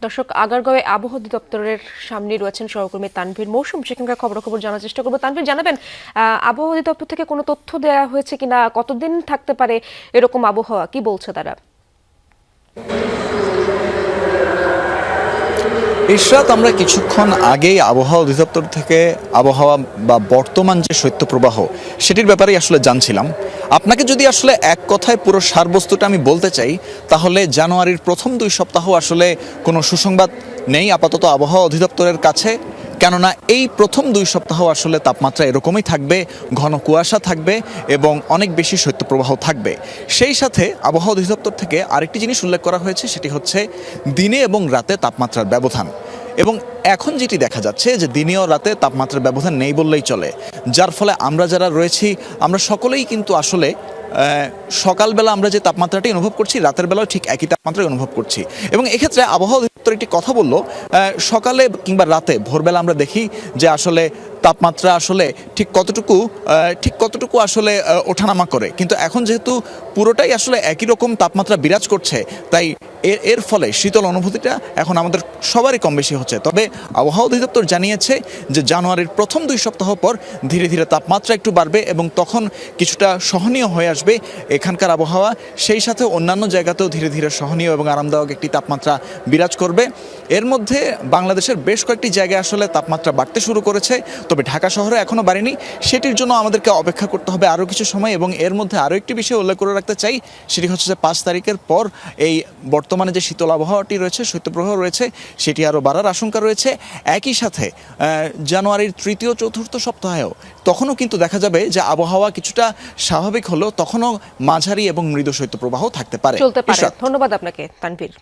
দর্শক, আগারগাঁওয়ে আবহাওয়া অধিদপ্তরের সামনে রয়েছেন সহকর্মী তানভীর মৌসুম। সেখানকার খবরাখবর জানার চেষ্টা করবো। তানভীর, জানাবেন আবহাওয়া অধিদপ্তর থেকে কোনো তথ্য দেওয়া হয়েছে কিনা, কতদিন থাকতে পারে এরকম আবহাওয়া, কি বলছে তারা? ইশরাত, আমরা কিছুক্ষণ আগেই আবহাওয়া অধিদপ্তর থেকে আবহাওয়া বা বর্তমান যে শৈত্যপ্রবাহ সেটির ব্যাপারেই আসলে জানছিলাম। আপনাকে যদি আসলে এক কথায় পুরো সারবস্তুটা আমি বলতে চাই, তাহলে জানুয়ারির প্রথম 2 সপ্তাহ আসলে কোনো সুসংবাদ নেই আপাতত আবহাওয়া অধিদপ্তরের কাছে। কেননা এই প্রথম 2 সপ্তাহ আসলে তাপমাত্রা এরকমই থাকবে, ঘন কুয়াশা থাকবে এবং অনেক বেশি শৈত্যপ্রবাহ থাকবে। সেই সাথে আবহাওয়া অধিদপ্তর থেকে আরেকটি জিনিস উল্লেখ করা হয়েছে, সেটি হচ্ছে দিনে এবং রাতে তাপমাত্রার ব্যবধান। এবং এখন যেটি দেখা যাচ্ছে যে দিনে ও রাতে তাপমাত্রার ব্যবধান নেই বললেই চলে, যার ফলে আমরা যারা রয়েছি আমরা সকলেই কিন্তু আসলে সকালবেলা আমরা যে তাপমাত্রাটি অনুভব করছি রাতের বেলাও ঠিক একই তাপমাত্রায় অনুভব করছি। এবং এক্ষেত্রে আবহাওয়া অধিদপ্তর একটি কথা বললো, সকালে কিংবা রাতে ভোরবেলা আমরা দেখি যে আসলে তাপমাত্রা আসলে ঠিক কতটুকু আসলে ওঠানামা করে, কিন্তু এখন যেহেতু পুরোটাই আসলে একই রকম তাপমাত্রা বিরাজ করছে, তাই এর ফলে শীতল অনুভূতিটা এখন আমাদের সবারই কম বেশি হচ্ছে। তবে আবহাওয়া অধিদপ্তর জানিয়েছে যে জানুয়ারির প্রথম 2 সপ্তাহ পর ধীরে ধীরে তাপমাত্রা একটু বাড়বে এবং তখন কিছুটা সহনীয় হয়ে আসবে এখানকার আবহাওয়া। সেই সাথে অন্যান্য জায়গাতেও ধীরে ধীরে সহনীয় এবং আরামদায়ক একটি তাপমাত্রা বিরাজ করবে। এর মধ্যে বাংলাদেশের বেশ কয়েকটি জায়গায় আসলে তাপমাত্রা বাড়তে শুরু করেছে, তবে ঢাকা শহরে এখনও বাড়েনি। সেটির জন্য আমাদেরকে অপেক্ষা করতে হবে আরও কিছু সময়। এবং এর মধ্যে আরও একটি বিষয় উল্লেখ করে রাখতে চাই, সেটি হচ্ছে যে 5 তারিখের পর এই বর্তমানে যে শীতল আবহাওয়াটি রয়েছে, শৈত্যপ্রবাহ রয়েছে, সেটি আরও বাড়ার আশঙ্কা রয়েছে। একই সাথে জানুয়ারির 3য় 4র্থ সপ্তাহেও তখনও কিন্তু দেখা যাবে যে আবহাওয়া কিছুটা স্বাভাবিক হলেও তখনও মাঝারি এবং মৃদু শৈত্যপ্রবাহ থাকতে পারে। চলতে পারে। ধন্যবাদ আপনাকে তানভীর।